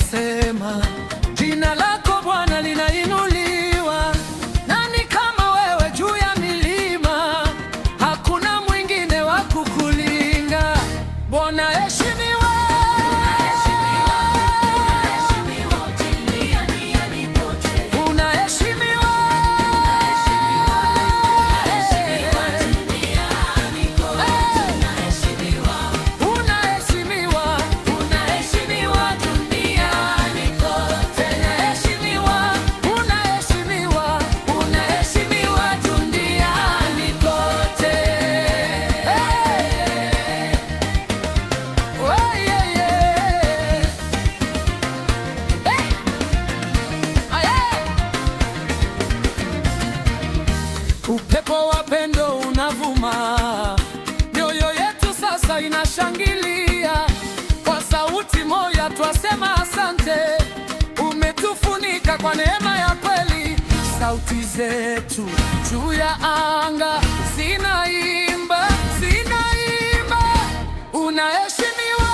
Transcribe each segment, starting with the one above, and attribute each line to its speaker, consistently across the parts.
Speaker 1: nitasema, jina lako Bwana linainuliwa. Nani kama wewe juu ya milima? Hakuna mwingine wa kukulinga. Bwana heshimiwa, upepo wa pendo unavuma, mioyo yetu sasa inashangilia. Kwa sauti moja twasema asante, umetufunika kwa neema ya kweli. Sauti zetu juu ya anga zinaimba, zinaimba, unaheshimiwa.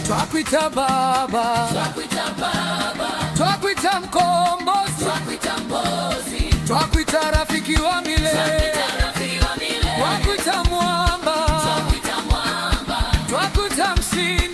Speaker 1: Twakuita Baba, twakuita Baba, twakuita Mkombozi, twakuita Mkombozi, twakuita Rafiki wa milele, twakuita Mwamba, twakuita Mwamba, twakuita Mshindi.